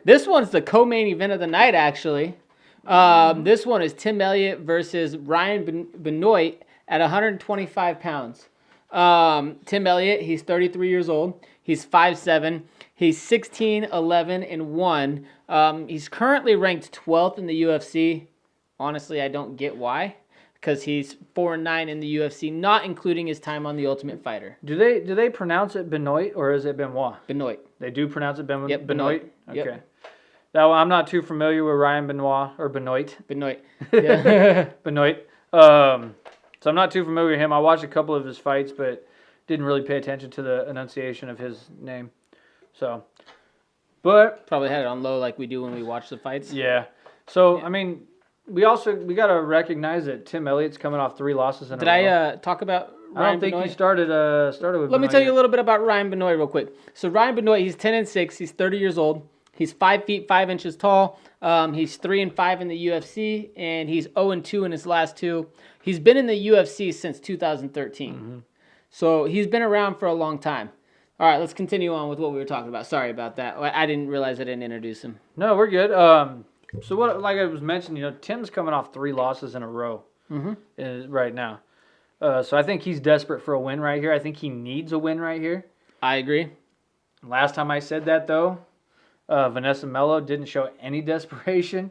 This one's the co-main event of the night, actually. This one is Tim Elliot versus Ryan Benoit at 125 pounds. Tim Elliot, he's 33 years old. He's 5'7". He's 16-11-1. He's currently ranked 12th in the UFC. Honestly, I don't get why. Because he's 4-9 in the UFC, not including his time on The Ultimate Fighter. Do they pronounce it Benoit or is it Benoit? Benoit. They do pronounce it Benoit? Yep, Benoit? Benoit. Okay. Yep. Now, I'm not too familiar with Ryan Benoit or Benoit. Benoit. Yeah. Benoit. So I'm not too familiar with him. I watched a couple of his fights, but didn't really pay attention to the enunciation of his name. So, but Probably had it on low like we do when we watch the fights. yeah. So, I mean, we got to recognize that Tim Elliott's coming off 3 losses in a row. Did I talk about Ryan I don't think Benoit? he started with Let me Benoit tell you yet. a little bit about Ryan Benoit real quick. So Ryan Benoit, he's 10-6. He's 30 years old. He's 5 feet 5 inches tall. He's 3-5 in the UFC, and he's 0-2 in his last 2. He's been in the UFC since 2013. Mm-hmm. So he's been around for a long time. All right, let's continue on with what we were talking about. Sorry about that. I didn't realize I didn't introduce him. No, we're good. So what, like I was mentioning, Tim's coming off 3 losses in a row right now. So I think he's desperate for a win right here. I think he needs a win right here. I agree. Last time I said that, though, Vanessa Mello didn't show any desperation.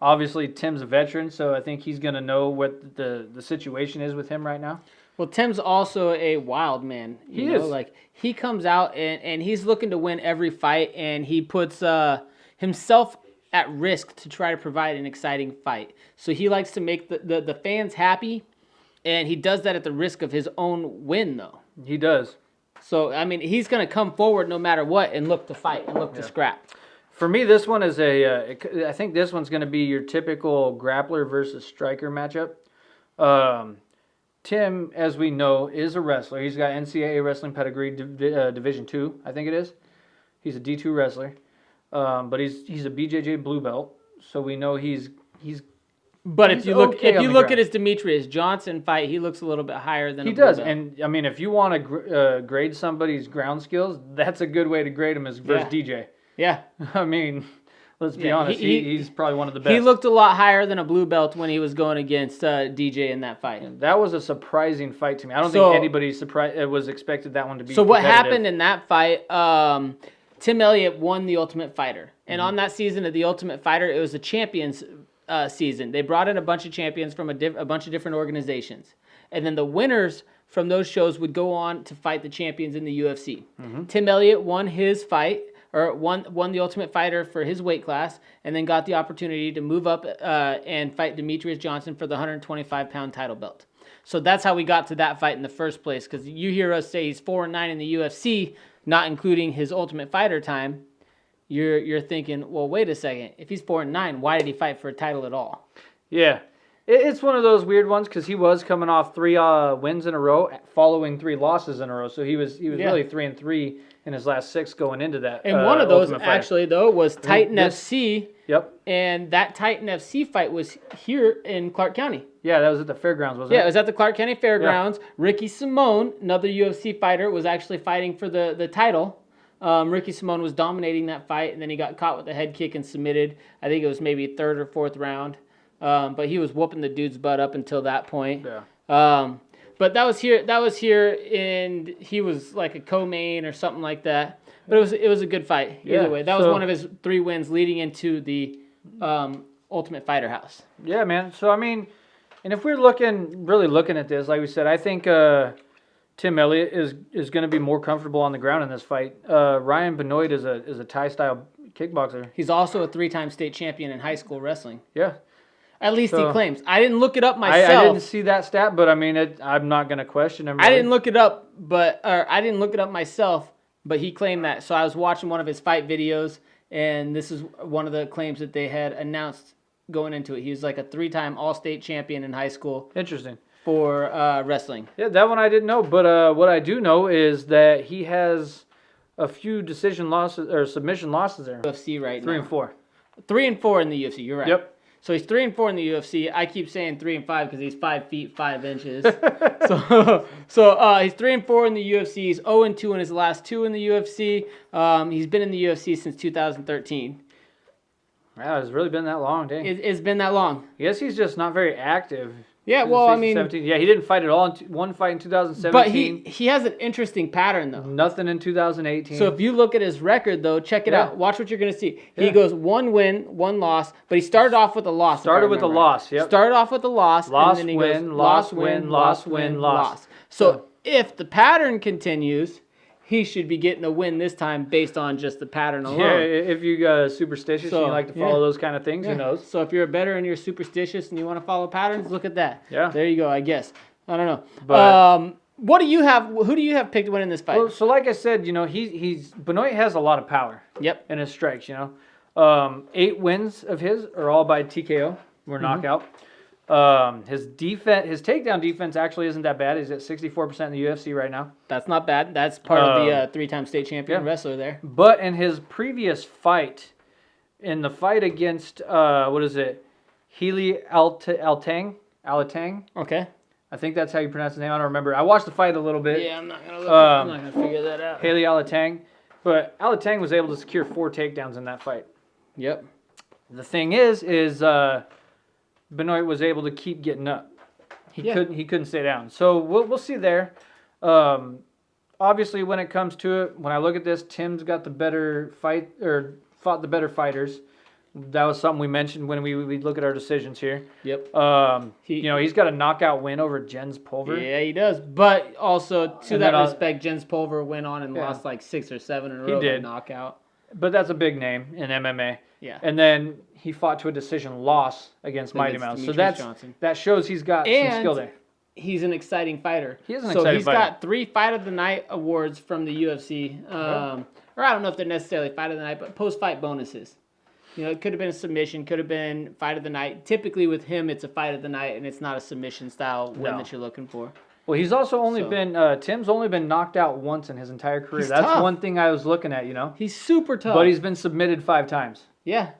Obviously, Tim's a veteran, so I think he's going to know what the situation is with him right now. Well, Tim's also a wild man. He is. Like, he comes out and he's looking to win every fight, and he puts himself at risk to try to provide an exciting fight. So he likes to make the fans happy, and he does that at the risk of his own win, though. He does. So, I mean, he's going to come forward no matter what and look to fight and look to scrap. For me, this one is I think this one's going to be your typical grappler versus striker matchup. Tim, as we know, is a wrestler. He's got NCAA wrestling pedigree, Division II, I think it is. He's a D2 wrestler. But he's a BJJ blue belt, so we know he's. But if you look ground. at his Demetrius Johnson fight, he looks a little bit higher than He a blue does, belt. and I mean, if you want to grade somebody's ground skills, that's a good way to grade him as versus DJ. Yeah. I mean, let's be honest, he's probably one of the best. He looked a lot higher than a blue belt when he was going against DJ in that fight. That was a surprising fight to me. I don't think anybody was expected that one to be. So what competitive. happened in that fight? Tim Elliott won the Ultimate Fighter, and on that season of the Ultimate Fighter, it was a champions season. They brought in a bunch of champions from a bunch of different organizations, and then the winners from those shows would go on to fight the champions in the UFC. Tim Elliott won his fight, or won the Ultimate Fighter for his weight class, and then got the opportunity to move up and fight Demetrius Johnson for the 125-pound title belt. So that's how we got to that fight in the first place, because you hear us say he's 4-9 in the UFC, not including his Ultimate Fighter time. You're thinking, well, wait a second. If he's 4-9, why did he fight for a title at all? Yeah. It's one of those weird ones because he was coming off 3 wins in a row following 3 losses in a row. So he was really 3-3 in his last 6 going into that. And one of those, actually, though, was Titan FC. Yep. And that Titan FC fight was here in Clark County. Yeah, that was at the fairgrounds, wasn't it? Yeah, it was at the Clark County Fairgrounds. Yeah. Ricky Simone, another UFC fighter, was actually fighting for the title. Ricky Simone was dominating that fight, and then he got caught with a head kick and submitted. I think it was maybe 3rd or 4th round. But he was whooping the dude's butt up until that point. Yeah. But that was here, and he was like a co-main or something like that. But it was a good fight either way. That was one of his 3 wins leading into the Ultimate Fighter house. Yeah, man. So I mean, and if we're really looking at this, like we said, I think Tim Elliott is going to be more comfortable on the ground in this fight. Ryan Benoit is a Thai style kickboxer. He's also a 3-time state champion in high school wrestling. Yeah. At least he claims. I didn't look it up myself. I didn't see that stat, but I mean, I'm not going to question him. Really. I didn't look it up, I didn't look it up myself, but he claimed that. So I was watching one of his fight videos, and this is one of the claims that they had announced going into it. He was like a 3-time All-State champion in high school. Interesting. For wrestling. Yeah, that one I didn't know, but what I do know is that he has a few decision losses or submission losses there. UFC right 3 now. and 4. 3 and 4 in the UFC. You're right. Yep. So he's 3 and 4 in the UFC. I keep saying 3 and 5 because he's 5 feet 5 inches. so he's 3 and 4 in the UFC. He's 0 and 2 in his last 2 in the UFC. He's been in the UFC since 2013. Wow, it's really been that long, dang. It's been that long. I guess he's just not very active. Yeah, well, I mean... 17. Yeah, he didn't fight at all in one fight in 2017. But he has an interesting pattern, though. Nothing in 2018. So if you look at his record, though, check it out. Watch what you're going to see. He goes 1 win, 1 loss, but he started off with a loss. Started with a loss, yep. Started off with a loss, loss, and then he win, goes loss, win, loss, win, loss. So if the pattern continues, he should be getting a win this time based on just the pattern alone. Yeah, if you're superstitious and you like to follow those kind of things, who knows? So if you're a bettor and you're superstitious and you want to follow patterns, look at that. Yeah. There you go, I guess. I don't know. But what do you have? Who do you have picked to win in this fight? Well, so like I said, Benoit has a lot of power. Yep. In his strikes, 8 wins of his are all by TKO, or knockout. His takedown defense actually isn't that bad. He's at 64% in the UFC right now. That's not bad. That's part of the 3-time state champion wrestler there. But in his previous fight, in the fight against Healy Altang. Okay. I think that's how you pronounce his name. I don't remember. I watched the fight a little bit. Yeah, I'm not gonna figure that out. Healy Altang, but Altang was able to secure 4 takedowns in that fight. Yep. The thing is Benoit was able to keep getting up. He couldn't stay down. So we'll see there. Obviously, when it comes to it, when I look at this, Tim's got the better fight or fought the better fighters. That was something we mentioned when we look at our decisions here. Yep. He's got a knockout win over Jens Pulver. Yeah, he does. But also to that respect, Jens Pulver went on and lost like 6 or 7 in a row. He did. Knockout. But that's a big name in MMA. Yeah. And then he fought to a decision loss against Mighty Mouse. So that shows he's got some skill there. He's an exciting fighter. He is an exciting fighter. So he's got 3 Fight of the Night awards from the UFC. Or I don't know if they're necessarily Fight of the Night, but post-fight bonuses. It could have been a submission, could have been Fight of the Night. Typically with him, it's a Fight of the Night, and it's not a submission-style win that you're looking for. Well, he's also only Tim's only been knocked out once in his entire career. That's tough. One thing I was looking at, He's super tough. But he's been submitted 5 times. Yeah.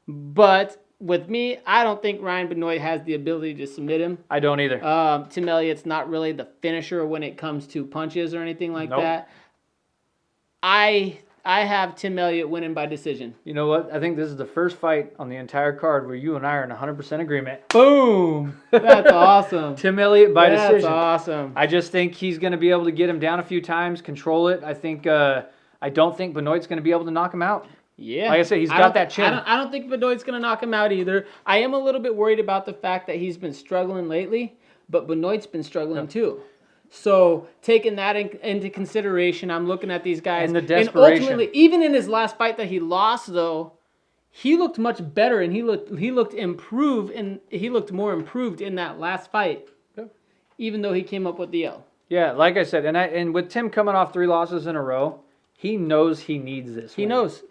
But with me, I don't think Ryan Benoit has the ability to submit him. I don't either. Tim Elliott's not really the finisher when it comes to punches or anything like that. I have Tim Elliot winning by decision. You know what? I think this is the first fight on the entire card where you and I are in 100% agreement. Boom! That's awesome. Tim Elliot by decision. That's awesome. I just think he's going to be able to get him down a few times, control it. I don't think Benoit's going to be able to knock him out. Yeah. Like I said, he's got that chin. I don't think Benoit's going to knock him out either. I am a little bit worried about the fact that he's been struggling lately, but Benoit's been struggling too. So taking that into consideration, I'm looking at these guys. And the desperation. And ultimately, even in his last fight that he lost, though, he looked much better and he looked improved and he looked more improved in that last fight. Even though he came up with the L. Yeah, like I said, and with Tim coming off 3 losses in a row, he knows he needs this. He knows.